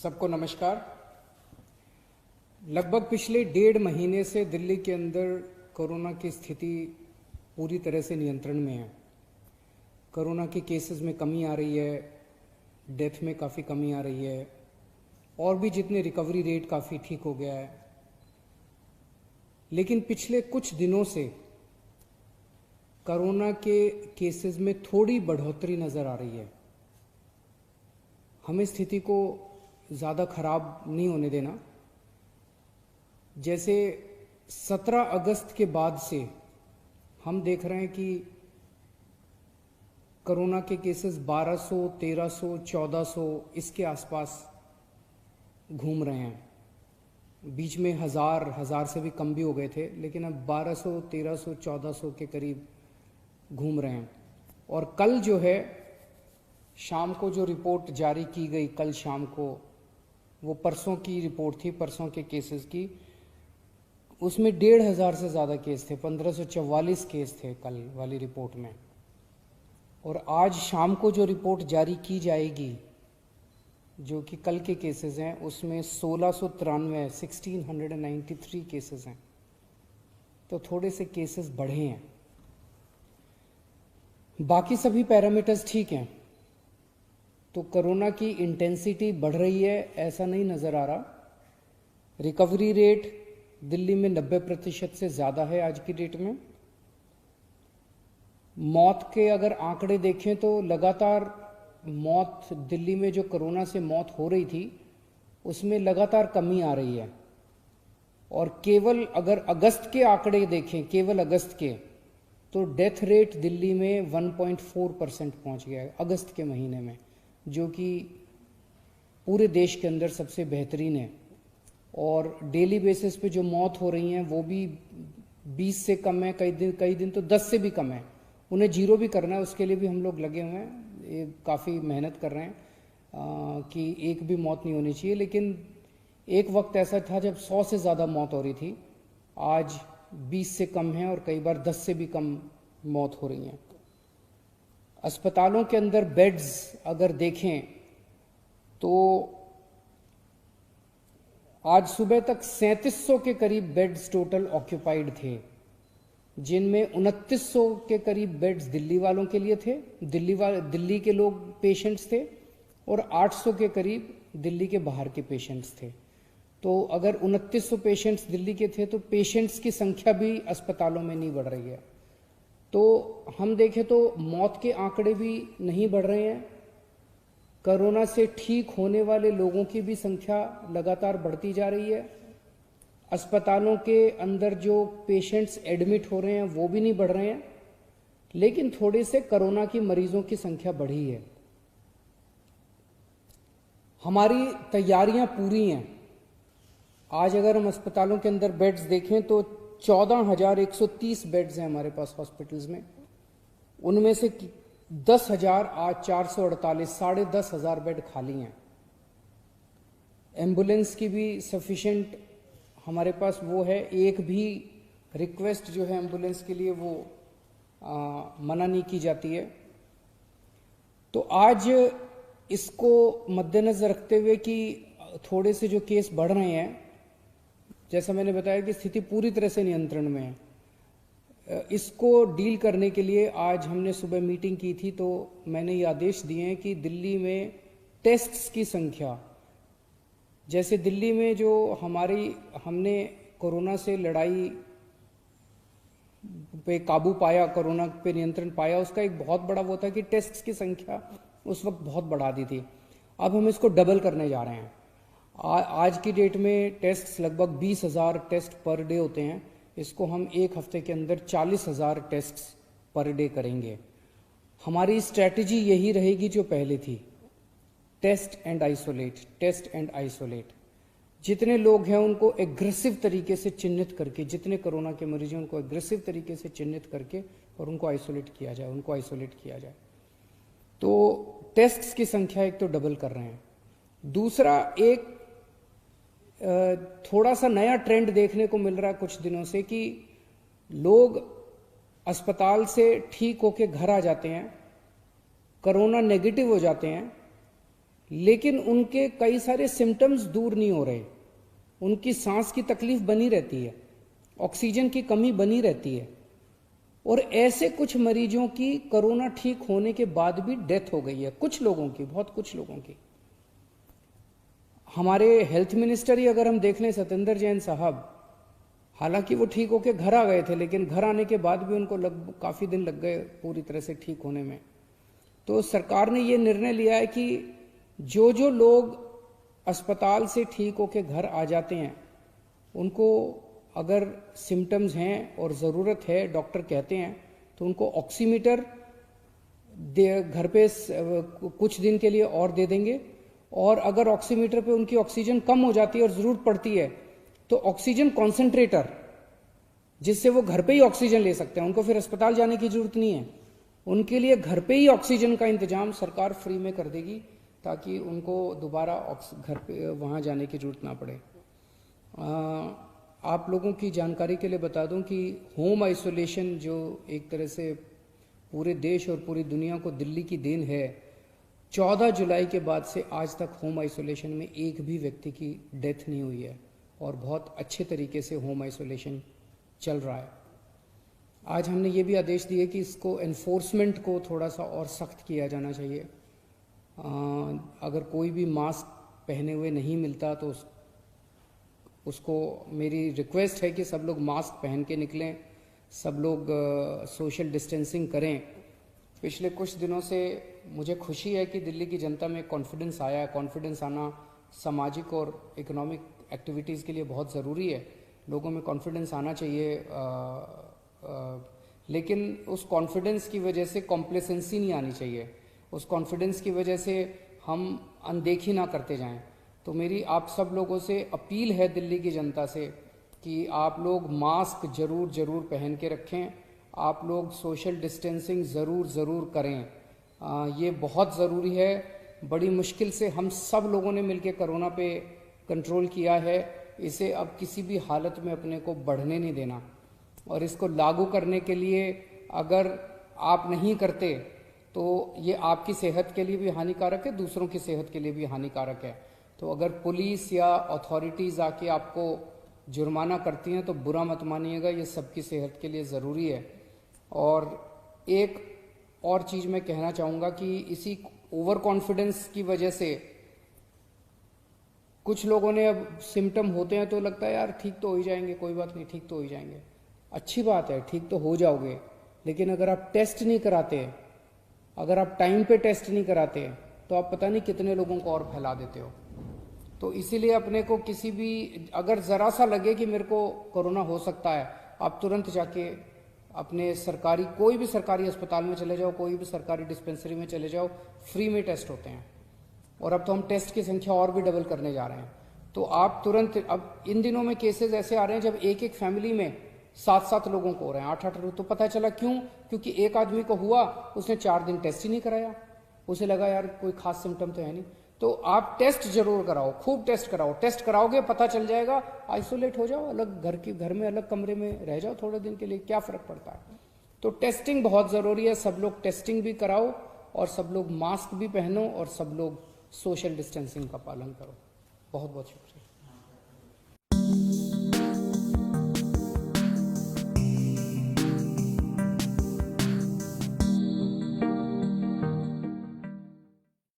सबको नमस्कार। लगभग पिछले 1.5 महीने से दिल्ली के अंदर कोरोना की स्थिति पूरी तरह से नियंत्रण में है। कोरोना के केसेस में कमी आ रही है, डेथ में काफ़ी कमी आ रही है और भी जितने रिकवरी रेट काफ़ी ठीक हो गया है। लेकिन पिछले कुछ दिनों से कोरोना के केसेस में थोड़ी बढ़ोतरी नज़र आ रही है। हमें स्थिति को ज़्यादा खराब नहीं होने देना। जैसे 17 अगस्त के बाद से हम देख रहे हैं कि कोरोना के केसेस 1200, 1300, 1400 इसके आसपास घूम रहे हैं। बीच में हजार से भी कम भी हो गए थे, लेकिन अब 1200, 1300, 1400 के करीब घूम रहे हैं। और कल जो है शाम को जो रिपोर्ट जारी की गई, कल शाम को, वो परसों की रिपोर्ट थी, परसों के केसेस की। उसमें 1500 से ज़्यादा केस थे, 1544 केस थे कल वाली रिपोर्ट में। और आज शाम को जो रिपोर्ट जारी की जाएगी, जो कि कल के केसेस हैं, उसमें 1693 केसेस हैं। तो थोड़े से केसेस बढ़े हैं। बाकी सभी पैरामीटर्स ठीक हैं। तो कोरोना की इंटेंसिटी बढ़ रही है ऐसा नहीं नज़र आ रहा। रिकवरी रेट दिल्ली में 90% से ज़्यादा है आज की डेट में। मौत के अगर आंकड़े देखें तो लगातार मौत दिल्ली में जो कोरोना से मौत हो रही थी उसमें लगातार कमी आ रही है। और केवल अगर अगस्त के आंकड़े देखें, केवल अगस्त के, तो डेथ रेट दिल्ली में 1.4% पहुंच गया है अगस्त के महीने में, जो कि पूरे देश के अंदर सबसे बेहतरीन है। और डेली बेसिस पे जो मौत हो रही हैं वो भी 20 से कम है, कई दिन तो 10 से भी कम है। उन्हें जीरो भी करना है, उसके लिए भी हम लोग लगे हुए हैं। ये काफ़ी मेहनत कर रहे हैं कि एक भी मौत नहीं होनी चाहिए। लेकिन एक वक्त ऐसा था जब 100 से ज़्यादा मौत हो रही थी, आज 20 से कम है और कई बार 10 से भी कम मौत हो रही हैं। अस्पतालों के अंदर बेड्स अगर देखें तो आज सुबह तक 3700 के करीब बेड्स टोटल ऑक्यूपाइड थे, जिनमें 2900 के करीब बेड्स दिल्ली वालों के लिए थे, दिल्ली के लोग पेशेंट्स थे, और 800 के करीब दिल्ली के बाहर के पेशेंट्स थे। तो अगर 2900 पेशेंट्स दिल्ली के थे तो पेशेंट्स की संख्या भी अस्पतालों में नहीं बढ़ रही है। तो हम देखें तो मौत के आंकड़े भी नहीं बढ़ रहे हैं। कोरोना से ठीक होने वाले लोगों की भी संख्या लगातार बढ़ती जा रही है। अस्पतालों के अंदर जो पेशेंट्स एडमिट हो रहे हैं वो भी नहीं बढ़ रहे हैं, लेकिन थोड़े से कोरोना की मरीजों की संख्या बढ़ी है। हमारी तैयारियां पूरी हैं। आज अगर हम अस्पतालों के अंदर बेड्स देखें तो 14,130 बेड्स हैं हमारे पास हॉस्पिटल्स में। उनमें से 10,448, 10,500 बेड खाली हैं। एम्बुलेंस की भी सफिशिएंट हमारे पास वो है। एक भी रिक्वेस्ट जो है एम्बुलेंस के लिए वो मना नहीं की जाती है। तो आज इसको मद्देनजर रखते हुए कि थोड़े से जो केस बढ़ रहे हैं, जैसा मैंने बताया कि स्थिति पूरी तरह से नियंत्रण में है, इसको डील करने के लिए आज हमने सुबह मीटिंग की थी। तो मैंने ये आदेश दिए हैं कि दिल्ली में टेस्ट्स की संख्या, जैसे दिल्ली में जो हमने कोरोना से लड़ाई पे काबू पाया, कोरोना पे नियंत्रण पाया, उसका एक बहुत बड़ा वो था कि टेस्ट्स की संख्या उस वक्त बहुत बढ़ा दी थी। अब हम इसको डबल करने जा रहे हैं। आज की डेट में टेस्ट्स लगभग 20,000 टेस्ट पर डे होते हैं। इसको हम एक हफ्ते के अंदर 40,000 टेस्ट्स पर डे करेंगे। हमारी स्ट्रैटेजी यही रहेगी जो पहले थी, test and isolate, test and isolate. जितने लोग हैं उनको एग्रेसिव तरीके से चिन्हित करके, जितने कोरोना के मरीज हैं उनको एग्रेसिव तरीके से चिन्हित करके और उनको आइसोलेट किया जाए। तो टेस्ट्स की संख्या एक तो डबल कर रहे हैं। दूसरा, एक थोड़ा सा नया ट्रेंड देखने को मिल रहा है कुछ दिनों से कि लोग अस्पताल से ठीक होके घर आ जाते हैं, कोरोना नेगेटिव हो जाते हैं, लेकिन उनके कई सारे सिम्टम्स दूर नहीं हो रहे, उनकी सांस की तकलीफ बनी रहती है, ऑक्सीजन की कमी बनी रहती है, और ऐसे कुछ मरीजों की कोरोना ठीक होने के बाद भी डेथ हो गई है, कुछ लोगों की, बहुत कुछ लोगों की। हमारे हेल्थ मिनिस्टर ही अगर हम देख लें, सत्येंद्र जैन साहब, हालांकि वो ठीक होके घर आ गए थे, लेकिन घर आने के बाद भी उनको काफी दिन लग गए पूरी तरह से ठीक होने में। तो सरकार ने ये निर्णय लिया है कि जो जो लोग अस्पताल से ठीक होके घर आ जाते हैं, उनको अगर सिम्टम्स हैं और ज़रूरत है, डॉक्टर कहते हैं, तो उनको ऑक्सीमीटर घर पे कुछ दिन के लिए और दे देंगे, और अगर ऑक्सीमीटर पे उनकी ऑक्सीजन कम हो जाती है और ज़रूरत पड़ती है तो ऑक्सीजन कॉन्सेंट्रेटर, जिससे वो घर पे ही ऑक्सीजन ले सकते हैं, उनको फिर अस्पताल जाने की जरूरत नहीं है, उनके लिए घर पे ही ऑक्सीजन का इंतजाम सरकार फ्री में कर देगी, ताकि उनको दोबारा घर पे वहाँ जाने की जरूरत ना पड़े। आप लोगों की जानकारी के लिए बता दूं कि होम आइसोलेशन जो एक तरह से पूरे देश और पूरी दुनिया को दिल्ली की देन है, 14 जुलाई के बाद से आज तक होम आइसोलेशन में एक भी व्यक्ति की डेथ नहीं हुई है, और बहुत अच्छे तरीके से होम आइसोलेशन चल रहा है। आज हमने ये भी आदेश दिए कि इसको एनफोर्समेंट को थोड़ा सा और सख्त किया जाना चाहिए। अगर कोई भी मास्क पहने हुए नहीं मिलता तो उसको मेरी रिक्वेस्ट है कि सब लोग मास्क पहन के निकलें, सब लोग सोशल डिस्टेंसिंग करें। पिछले कुछ दिनों से मुझे खुशी है कि दिल्ली की जनता में कॉन्फिडेंस आया है। कॉन्फिडेंस आना सामाजिक और इकोनॉमिक एक्टिविटीज़ के लिए बहुत ज़रूरी है, लोगों में कॉन्फिडेंस आना चाहिए, लेकिन उस कॉन्फिडेंस की वजह से कॉम्प्लेसेंसी नहीं आनी चाहिए, उस कॉन्फिडेंस की वजह से हम अनदेखी ना करते जाएं। तो मेरी आप सब लोगों से अपील है दिल्ली की जनता से कि आप लोग मास्क ज़रूर पहन के रखें, आप लोग सोशल डिस्टेंसिंग ज़रूर करें, ये बहुत ज़रूरी है। बड़ी मुश्किल से हम सब लोगों ने मिलकर कोरोना पे कंट्रोल किया है, इसे अब किसी भी हालत में अपने को बढ़ने नहीं देना, और इसको लागू करने के लिए अगर आप नहीं करते तो ये आपकी सेहत के लिए भी हानिकारक है, दूसरों की सेहत के लिए भी हानिकारक है। तो अगर पुलिस या अथॉरिटीज़ आके आपको जुर्माना करती हैं तो बुरा मत मानिएगा, ये सबकी सेहत के लिए ज़रूरी है। और एक और चीज़ मैं कहना चाहूँगा कि इसी ओवर कॉन्फिडेंस की वजह से कुछ लोगों ने, अब सिम्टम होते हैं तो लगता है यार ठीक तो हो ही जाएंगे, कोई बात नहीं, ठीक तो हो ही जाएंगे। अच्छी बात है, ठीक तो हो जाओगे, लेकिन अगर आप टेस्ट नहीं कराते, अगर आप टाइम पे टेस्ट नहीं कराते, तो आप पता नहीं कितने लोगों को और फैला देते हो। तो इसीलिए अपने को किसी भी, अगर ज़रा सा लगे कि मेरे को कोरोना हो सकता है, आप तुरंत जाके अपने सरकारी, कोई भी सरकारी अस्पताल में चले जाओ, कोई भी सरकारी डिस्पेंसरी में चले जाओ, फ्री में टेस्ट होते हैं। और अब तो हम टेस्ट की संख्या और भी डबल करने जा रहे हैं। तो आप तुरंत, अब इन दिनों में केसेस ऐसे आ रहे हैं जब एक एक फैमिली में 7-7 लोगों को हो रहे हैं, 8-8 लोग। तो पता चला क्यों? क्योंकि एक आदमी को हुआ, उसने 4 दिन टेस्ट ही नहीं कराया, उसे लगा यार कोई खास सिम्टम तो है नहीं। तो आप टेस्ट जरूर कराओ, खूब टेस्ट कराओ, टेस्ट कराओगे पता चल जाएगा, आइसोलेट हो जाओ, अलग घर में अलग कमरे में रह जाओ थोड़े दिन के लिए, क्या फर्क पड़ता है। तो टेस्टिंग बहुत ज़रूरी है, सब लोग टेस्टिंग भी कराओ, और सब लोग मास्क भी पहनो, और सब लोग सोशल डिस्टेंसिंग का पालन करो। बहुत बहुत शुक्रिया।